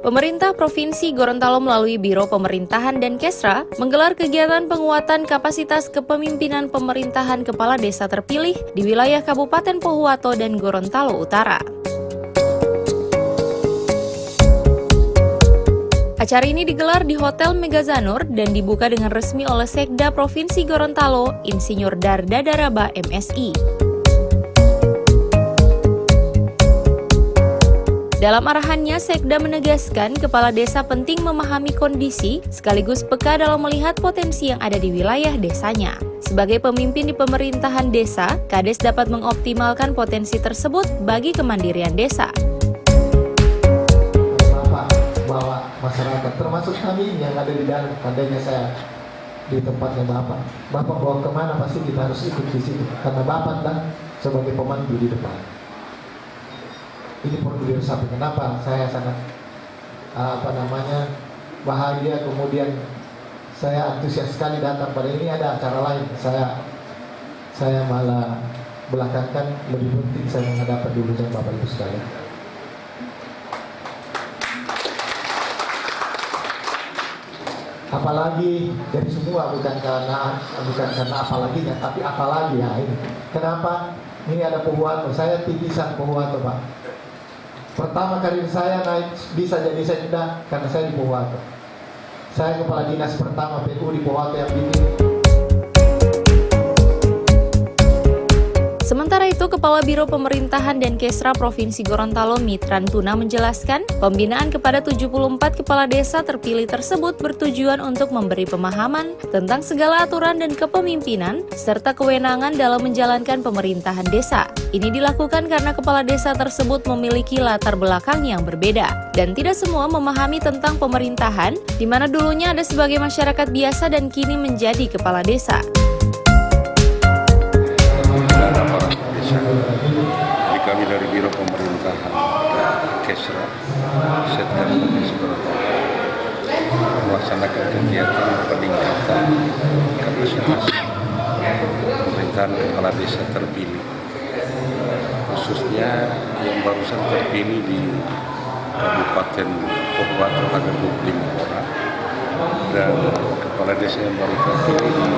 Pemerintah Provinsi Gorontalo melalui Biro Pemerintahan dan Kesra menggelar kegiatan penguatan kapasitas kepemimpinan pemerintahan kepala desa terpilih di wilayah Kabupaten Pohuwato dan Gorontalo Utara. Acara ini digelar di Hotel Megazanur dan dibuka dengan resmi oleh Sekda Provinsi Gorontalo, Insinyur Darda Daraba, MSI. Dalam arahannya, Sekda menegaskan kepala desa penting memahami kondisi sekaligus peka dalam melihat potensi yang ada di wilayah desanya. Sebagai pemimpin di pemerintahan desa, Kades dapat mengoptimalkan potensi tersebut bagi kemandirian desa. Bahwa masyarakat, termasuk kami yang ada di dalam, tandanya saya di tempatnya Bapak bawa kemana pasti kita harus ikut di situ, karena Bapak dan sebagai pemandu di depan. Ini prosedur satu. Kenapa saya sangat bahagia, kemudian saya antusias sekali datang pada ini. Ada acara lain, saya malah belakangkan, lebih penting saya menghadap dulu dengan Bapak Ibu sekalian. Apalagi dari semua, bukan karena apalaginya, tapi apalagi ya ini. Kenapa? Ini ada Pohuwato, saya titisan Pohuwato, Pak. Pertama kali saya naik bisa jadi sekda karena saya di Pohuwato. Saya kepala dinas pertama PU di Pohuwato yang bikin. Sementara itu, Kepala Biro Pemerintahan dan Kesra Provinsi Gorontalo Mitran Tuna menjelaskan, pembinaan kepada 74 kepala desa terpilih tersebut bertujuan untuk memberi pemahaman tentang segala aturan dan kepemimpinan serta kewenangan dalam menjalankan pemerintahan desa. Ini dilakukan karena kepala desa tersebut memiliki latar belakang yang berbeda dan tidak semua memahami tentang pemerintahan, di mana dulunya ada sebagai masyarakat biasa dan kini menjadi kepala desa. Jadi kami dari Biro Pemerintahan Kesra Sekda Provinsi Gorontalo melaksanakan kegiatan peningkatan kapasitas pemerintahan kepala desa terpilih, khususnya yang barusan terpilih di Kabupaten Pohuwato ada 25 orang, dan kepala desa yang baru terpilih di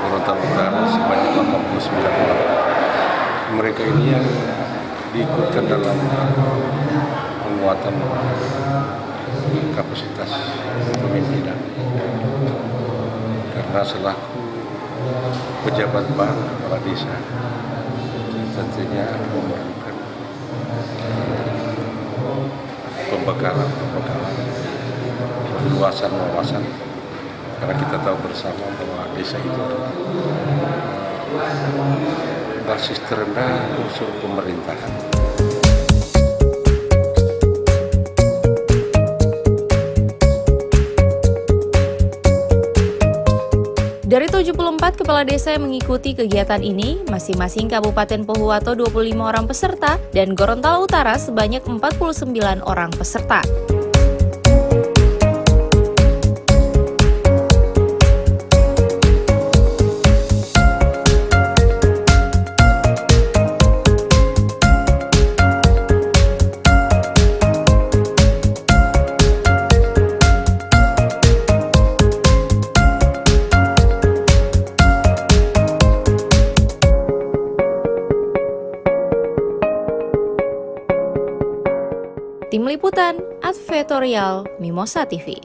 Gorontalo Utara sebanyak 89 orang. Mereka ini yang diikutkan dalam penguatan kapasitas kepemimpinan, karena selaku pejabat bank kepala desa tentunya memerlukan pembekalan, luasan wawasan, karena kita tahu bersama bahwa desa itu adalah basis terendah unsur pemerintahan. Dari 74 kepala desa yang mengikuti kegiatan ini, masing-masing Kabupaten Pohuwato 25 orang peserta dan Gorontalo Utara sebanyak 49 orang peserta. Tim Liputan, Advertorial, Mimosa TV.